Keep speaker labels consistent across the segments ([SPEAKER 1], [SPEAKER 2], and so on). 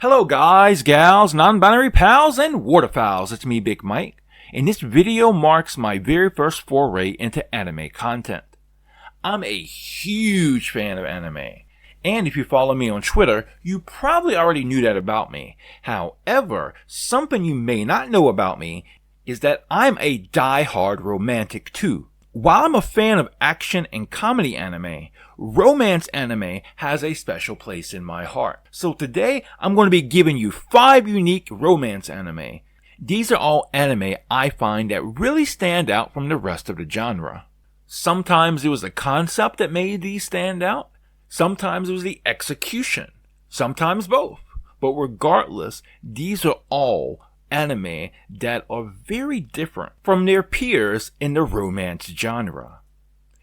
[SPEAKER 1] Hello guys, gals, non-binary pals, and waterfowls. It's me, Big Mike, and this video marks my very first foray into anime content. I'm a huge fan of anime, and if you follow me on Twitter, you probably already knew that about me. However, something you may not know about me is that I'm a die-hard romantic too. While I'm a fan of action and comedy anime, romance anime has a special place in my heart. So today, I'm going to be giving you 5 unique romance anime. These are all anime I find that really stand out from the rest of the genre. Sometimes it was the concept that made these stand out. Sometimes it was the execution. Sometimes both. But regardless, these are all anime that are very different from their peers in the romance genre.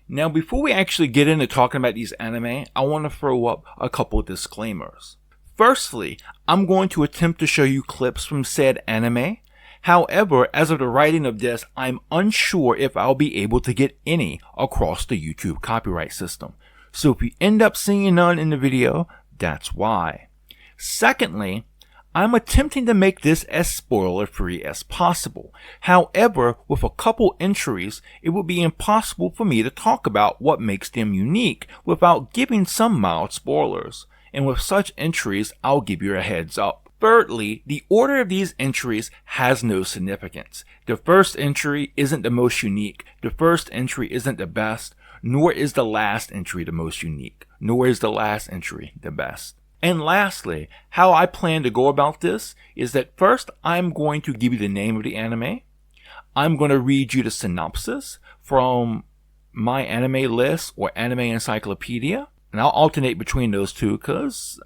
[SPEAKER 1] Now, before we actually get into talking about these anime, I want to throw up a couple disclaimers. Firstly, I'm going to attempt to show you clips from said anime. However, as of the writing of this, I'm unsure if I'll be able to get any across the YouTube copyright system. So if you end up seeing none in the video, that's why. Secondly, I'm attempting to make this as spoiler-free as possible. However, with a couple entries, it would be impossible for me to talk about what makes them unique without giving some mild spoilers. And with such entries, I'll give you a heads up. Thirdly, the order of these entries has no significance. The first entry isn't the most unique, the first entry isn't the best, nor is the last entry the most unique, nor is the last entry the best. And lastly, how I plan to go about this is that first I'm going to give you the name of the anime. I'm going to read you the synopsis from my anime list or anime encyclopedia. And I'll alternate between those two because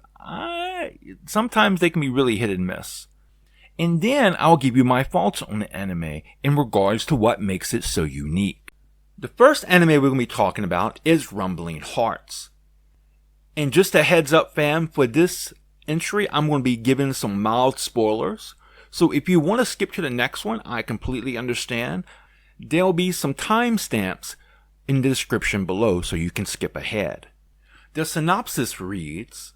[SPEAKER 1] sometimes they can be really hit and miss. And then I'll give you my thoughts on the anime in regards to what makes it so unique. The first anime we're going to be talking about is Rumbling Hearts. And just a heads up, fam, for this entry, I'm going to be giving some mild spoilers. So if you want to skip to the next one, I completely understand. There'll be some timestamps in the description below so you can skip ahead. The synopsis reads,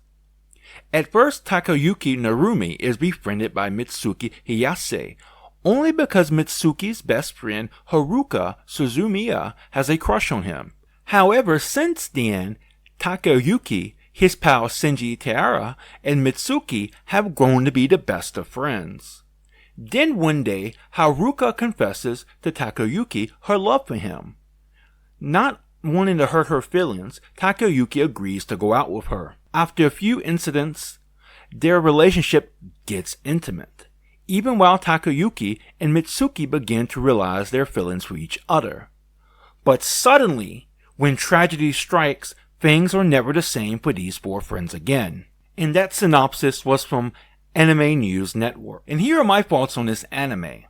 [SPEAKER 1] at first, Takayuki Narumi is befriended by Mitsuki Hiyase, only because Mitsuki's best friend Haruka Suzumiya has a crush on him. However, since then, Takayuki, his pal Shinji Taira, and Mitsuki have grown to be the best of friends. Then one day, Haruka confesses to Takayuki her love for him. Not wanting to hurt her feelings, Takayuki agrees to go out with her. After a few incidents, their relationship gets intimate, even while Takayuki and Mitsuki begin to realize their feelings for each other. But suddenly, when tragedy strikes, things are never the same for these 4 friends again. And that synopsis was from Anime News Network. And here are my thoughts on this anime.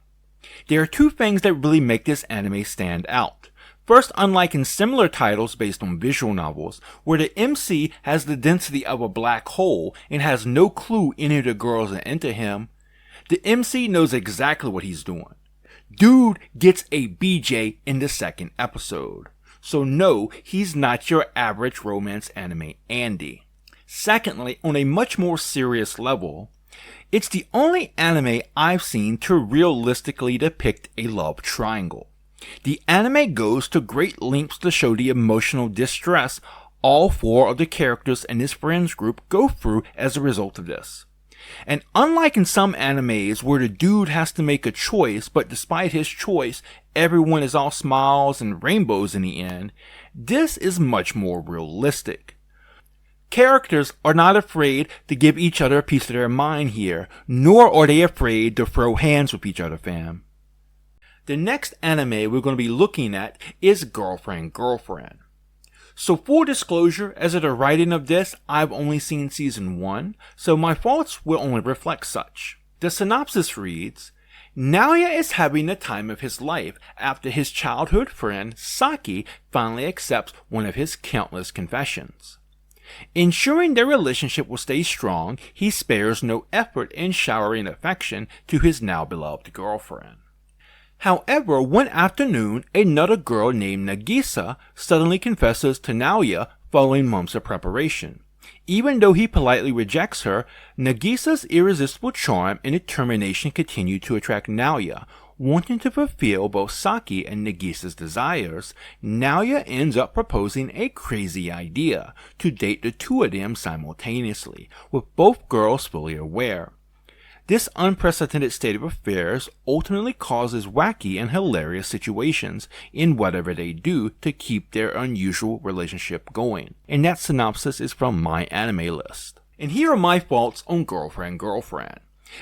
[SPEAKER 1] There are 2 things that really make this anime stand out. First, unlike in similar titles based on visual novels, where the MC has the density of a black hole and has no clue any of the girls are into him, the MC knows exactly what he's doing. Dude gets a BJ in the second episode. So no, he's not your average romance anime Andy. Secondly, on a much more serious level, it's the only anime I've seen to realistically depict a love triangle. The anime goes to great lengths to show the emotional distress all 4 of the characters in this friends group go through as a result of this. And unlike in some animes where the dude has to make a choice, but despite his choice, everyone is all smiles and rainbows in the end, this is much more realistic. Characters are not afraid to give each other a piece of their mind here, nor are they afraid to throw hands with each other, fam. The next anime we're going to be looking at is Girlfriend. So full disclosure, as of the writing of this, I've only seen season 1, so my thoughts will only reflect such. The synopsis reads, Naoya is having the time of his life after his childhood friend Saki finally accepts one of his countless confessions. Ensuring their relationship will stay strong, he spares no effort in showering affection to his now beloved girlfriend. However, one afternoon, another girl named Nagisa suddenly confesses to Naoya following months of preparation.
[SPEAKER 2] Even though he politely rejects her, Nagisa's irresistible charm and determination continue to attract Naoya. Wanting to fulfill both Saki and Nagisa's desires, Naoya ends up proposing a crazy idea to date the two of them simultaneously, with both girls fully aware. This unprecedented state of affairs ultimately causes wacky and hilarious situations in whatever they do to keep their unusual relationship going. And that synopsis is from my anime list. And here are my thoughts on Girlfriend, Girlfriend.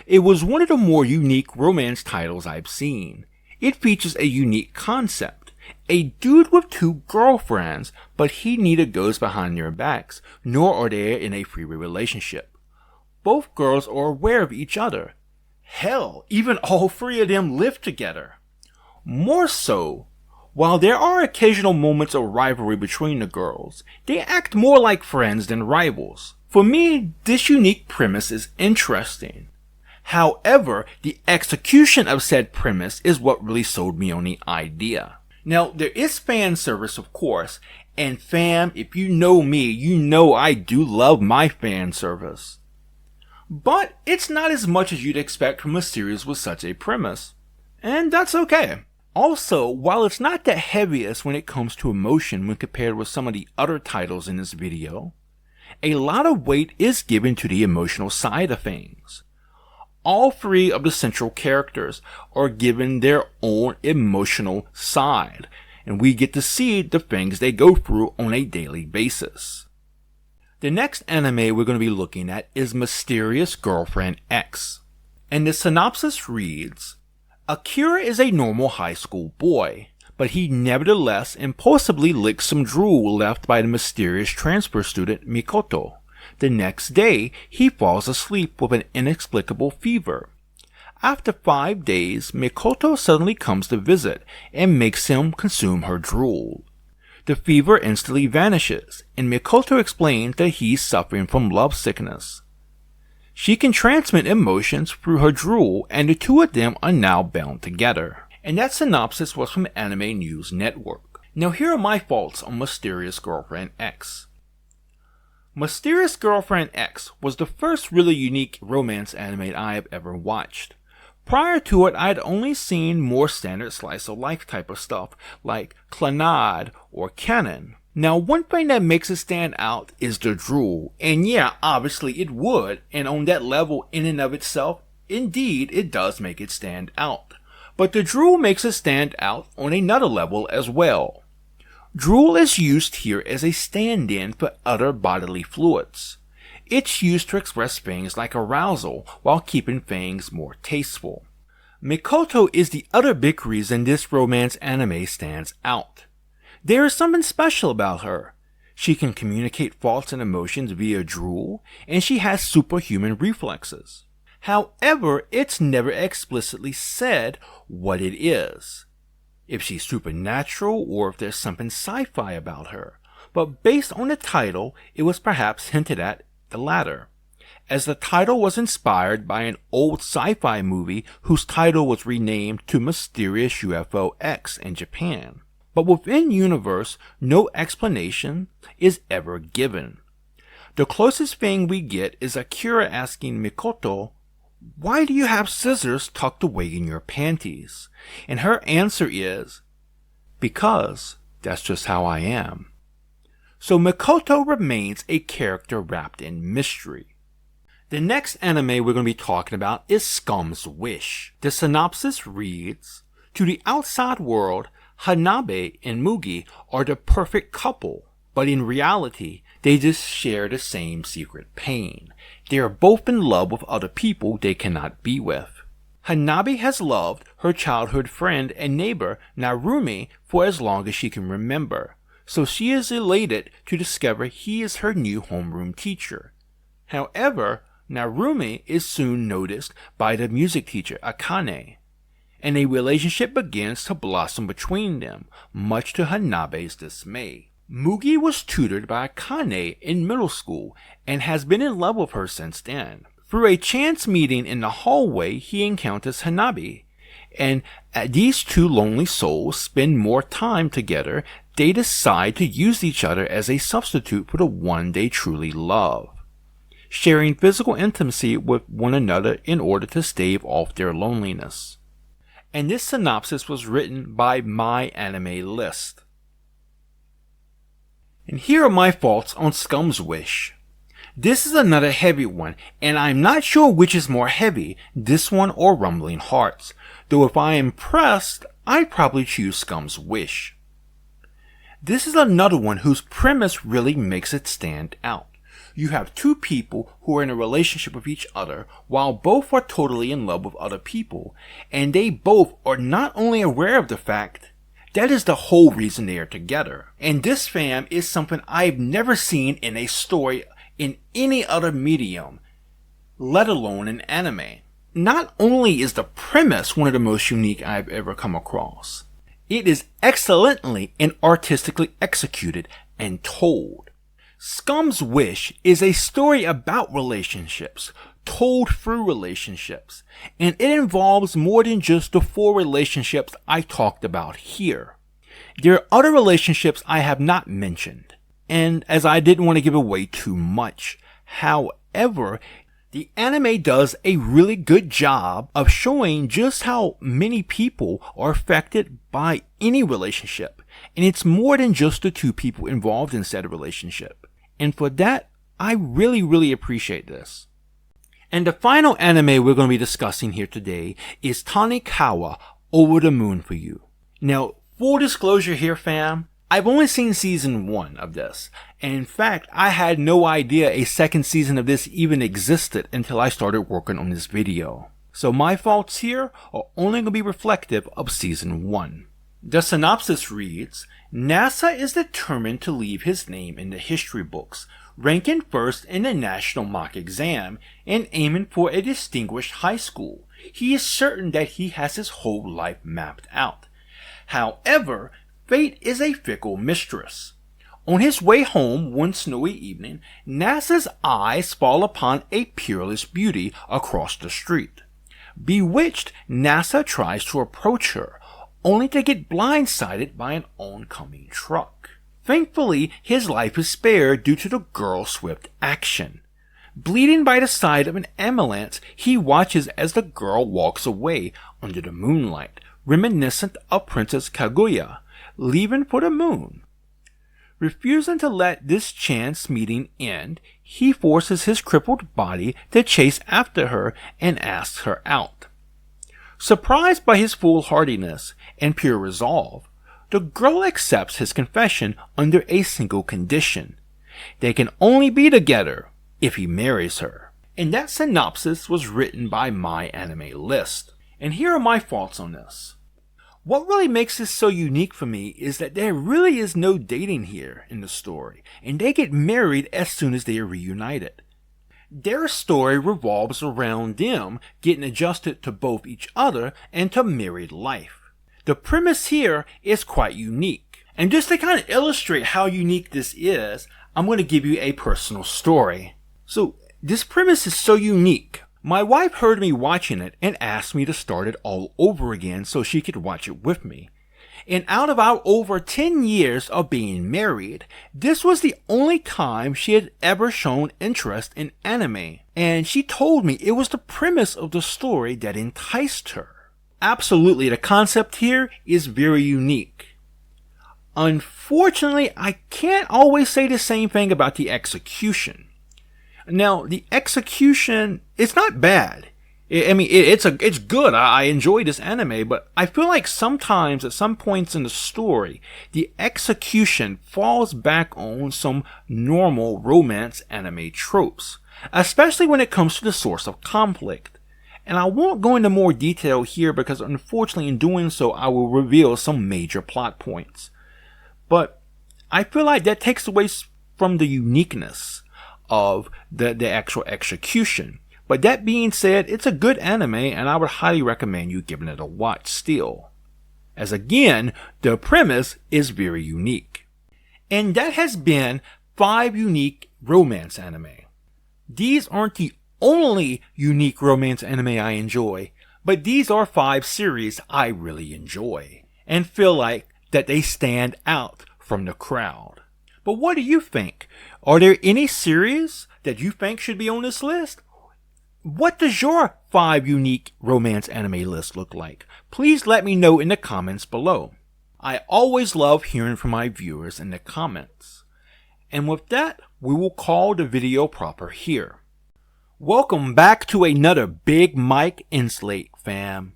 [SPEAKER 2] It was one of the more unique romance titles I've seen. It features a unique concept. A dude with two girlfriends, but he neither goes behind their backs, nor are they in a freeway relationship. Both girls are aware of each other. Hell, even all three of them live together. More so, while there are occasional moments of rivalry between the girls, they act more like friends than rivals. For me, this unique premise is interesting. However, the execution of said premise is what really sold me on the idea. Now, there is fan service, of course, and fam, if you know me, you know I do love my fan service. But it's not as much as you'd expect from a series with such a premise. And that's okay. Also, while it's not the heaviest when it comes to emotion when compared with some of the other titles in this video, a lot of weight is given to the emotional side of things. All three of the central characters are given their own emotional side, and we get to see the things they go through on a daily basis. The next anime we're going to be looking at is Mysterious Girlfriend X, and the synopsis reads, Akira is a normal high school boy, but he nevertheless impulsively licks some drool left by the mysterious transfer student Mikoto. The next day, he falls asleep with an inexplicable fever. After 5 days, Mikoto suddenly comes to visit and makes him consume her drool. The fever instantly vanishes, and Mikoto explains that he's suffering from love sickness. She can transmit emotions through her drool, and the two of them are now bound together. And that synopsis was from Anime News Network. Now here are my thoughts on Mysterious Girlfriend X. Mysterious Girlfriend X was the first really unique romance anime I have ever watched. Prior to it, I had only seen more standard slice of life type of stuff, like Clannad or Canon. Now, one thing that makes it stand out is the drool, and yeah, obviously it would, and on that level in and of itself, indeed it does make it stand out. But the drool makes it stand out on another level as well. Drool is used here as a stand-in for other bodily fluids. It's used to express things like arousal while keeping things more tasteful. Mikoto is the other big reason this romance anime stands out. There is something special about her. She can communicate thoughts and emotions via drool, and she has superhuman reflexes. However, it's never explicitly said what it is, if she's supernatural or if there's something sci-fi about her. But based on the title, it was perhaps hinted at the latter, as the title was inspired by an old sci-fi movie whose title was renamed to Mysterious UFO X in Japan. But within universe, no explanation is ever given. The closest thing we get is Akira asking Mikoto, "Why do you have scissors tucked away in your panties?" And her answer is, "Because that's just how I am." So Mikoto remains a character wrapped in mystery. The next anime we're going to be talking about is Scum's Wish. The synopsis reads, "To the outside world, Hanabe and Mugi are the perfect couple, but in reality, they just share the same secret pain. They are both in love with other people they cannot be with. Hanabe has loved her childhood friend and neighbor Narumi for as long as she can remember, so she is elated to discover he is her new homeroom teacher. However, Narumi is soon noticed by the music teacher Akane, and a relationship begins to blossom between them, much to Hanabe's dismay. Mugi was tutored by Akane in middle school and has been in love with her since then. Through a chance meeting in the hallway, he encounters Hanabe, and as these two lonely souls spend more time together, they decide to use each other as a substitute for the one they truly love. sharing physical intimacy with one another in order to stave off their loneliness. And this synopsis was written by My Anime List. And here are my thoughts on Scum's Wish. This is another heavy one, and I'm not sure which is more heavy, this one or Rumbling Hearts, though if I am pressed, I'd probably choose Scum's Wish. This is another one whose premise really makes it stand out. You have two people who are in a relationship with each other while both are totally in love with other people, and they both are not only aware of the fact, that is the whole reason they are together. And this, fam, is something I've never seen in a story in any other medium, let alone in anime. Not only is the premise one of the most unique I've ever come across, it is excellently and artistically executed and told. Scum's Wish is a story about relationships, told through relationships, and it involves more than just the 4 relationships I talked about here. There are other relationships I have not mentioned, and as I didn't want to give away too much. However, the anime does a really good job of showing just how many people are affected by any relationship, and it's more than just the 2 people involved in said relationship. And for that, I really appreciate this. And the final anime we're going to be discussing here today is Tonikawa, Over the Moon for You. Now, full disclosure here, fam, I've only seen season 1 of this, and in fact, I had no idea a second season of this even existed until I started working on this video. So my thoughts here are only going to be reflective of season 1. The synopsis reads, NASA is determined to leave his name in the history books, ranking first in the national mock exam and aiming for a distinguished high school. He is certain that he has his whole life mapped out. However, fate is a fickle mistress. On his way home one snowy evening, NASA's eyes fall upon a peerless beauty across the street. Bewitched, NASA tries to approach her, only to get blindsided by an oncoming truck. Thankfully, his life is spared due to the girl's swift action. Bleeding by the side of an ambulance, he watches as the girl walks away under the moonlight, reminiscent of Princess Kaguya, leaving for the moon. Refusing to let this chance meeting end, he forces his crippled body to chase after her and asks her out. Surprised by his foolhardiness and pure resolve, the girl accepts his confession under a single condition. They can only be together if he marries her. And that synopsis was written by My Anime List. And here are my thoughts on this. What really makes this so unique for me is that there really is no dating here in the story, and they get married as soon as they are reunited. Their story revolves around them getting adjusted to both each other and to married life. The premise here is quite unique. And just to kind of illustrate how unique this is, I'm going to give you a personal story. So, this premise is so unique. My wife heard me watching it and asked me to start it all over again so she could watch it with me. And out of our over 10 years of being married, this was the only time she had ever shown interest in anime. And she told me it was the premise of the story that enticed her. Absolutely, the concept here is very unique. Unfortunately, I can't always say the same thing about the execution. Now, the execution, it's not bad. It's good. I enjoy this anime, but I feel like sometimes at some points in the story, the execution falls back on some normal romance anime tropes, especially when it comes to the source of conflict. And I won't go into more detail here because unfortunately in doing so I will reveal some major plot points. But I feel like that takes away from the uniqueness of the actual execution. But that being said, it's a good anime and I would highly recommend you giving it a watch still. As again, the premise is very unique. And that has been 5 unique romance anime. These aren't the only unique romance anime I enjoy, but these are 5 series I really enjoy and feel like that they stand out from the crowd. But what do you think? Are there any series that you think should be on this list? What does your 5 unique romance anime list look like? Please let me know in the comments below. I always love hearing from my viewers in the comments. And with that, we will call the video proper here. Welcome back to another Big Mike Inslate, fam.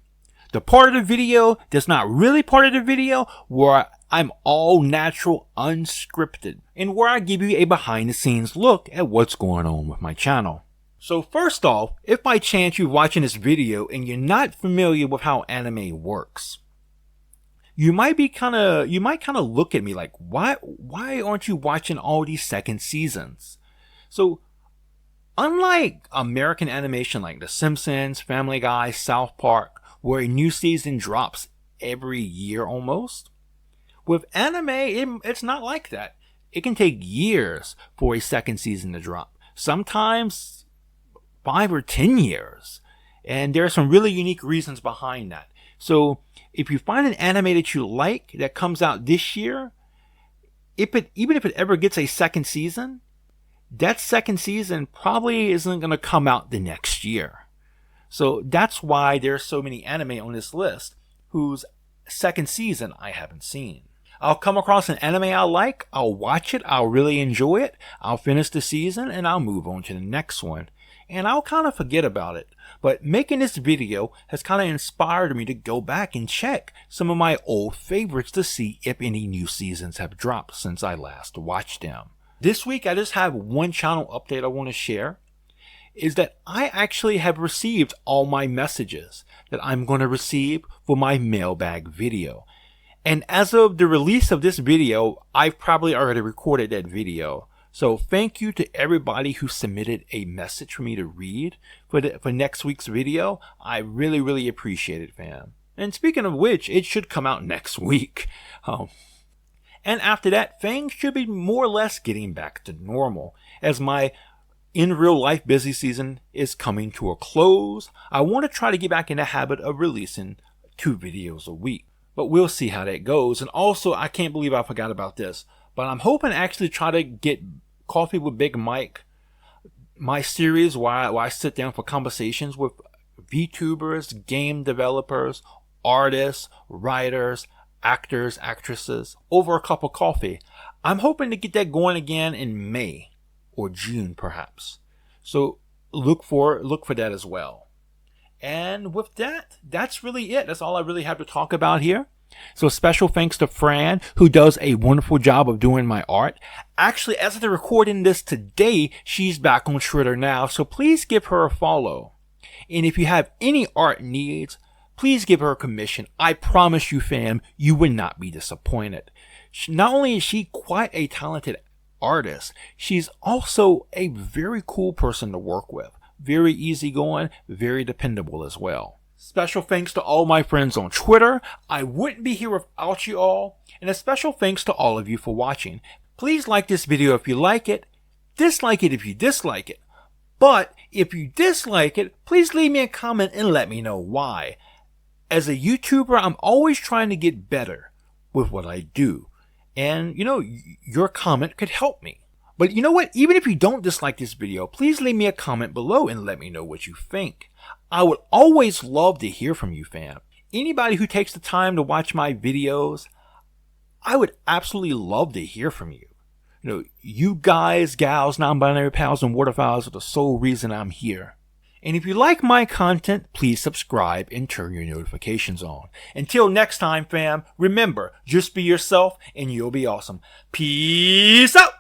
[SPEAKER 2] The part of the video that's not really part of the video, where I'm all natural, unscripted, and where I give you a behind the scenes look at what's going on with my channel. So first off, if by chance you're watching this video and you're not familiar with how anime works, you might kind of look at me like, why aren't you watching all these second seasons? So unlike American animation like The Simpsons, Family Guy, South Park, where a new season drops every year almost, with anime, it's not like that. It can take years for a second season to drop. Sometimes 5 or 10 years. And there are some really unique reasons behind that. So if you find an anime that you like that comes out this year, even if it ever gets a second season, that second season probably isn't going to come out the next year. So that's why there's so many anime on this list whose second season I haven't seen. I'll come across an anime I like, I'll watch it, I'll really enjoy it, I'll finish the season, and I'll move on to the next one. And I'll kind of forget about it. But making this video has kind of inspired me to go back and check some of my old favorites to see if any new seasons have dropped since I last watched them. This week I just have one channel update I want to share, is that I actually have received all my messages that I'm going to receive for my mailbag video. And as of the release of this video, I've probably already recorded that video. So thank you to everybody who submitted a message for me to read for next week's video. I really, really appreciate it, fam. And speaking of which, it should come out next week. And after that, things should be more or less getting back to normal. As my in real life busy season is coming to a close, I want to try to get back in the habit of releasing 2 videos a week. But we'll see how that goes. And also, I can't believe I forgot about this, but I'm hoping to actually try to get Coffee with Big Mike, my series where I sit down for conversations with VTubers, game developers, artists, writers, actors, actresses, over a cup of coffee. I'm hoping to get that going again in May or June perhaps. So look for that as well. And with that, that's really it. That's all I really have to talk about here. So special thanks to Fran, who does a wonderful job of doing my art. Actually, as of the recording this today, she's back on Twitter now, so please give her a follow. And if you have any art needs, please give her a commission. I promise you, fam, you would not be disappointed. Not only is she quite a talented artist, she's also a very cool person to work with. Very easygoing, very dependable as well. Special thanks to all my friends on Twitter. I wouldn't be here without you all. And a special thanks to all of you for watching. Please like this video if you like it. Dislike it if you dislike it. But if you dislike it, please leave me a comment and let me know why. As a YouTuber, I'm always trying to get better with what I do. And, your comment could help me. But you know what? Even if you don't dislike this video, please leave me a comment below and let me know what you think. I would always love to hear from you, fam. Anybody who takes the time to watch my videos, I would absolutely love to hear from you. You guys, gals, non-binary pals, and waterfowls are the sole reason I'm here. And if you like my content, please subscribe and turn your notifications on. Until next time, fam, remember, just be yourself and you'll be awesome. Peace out!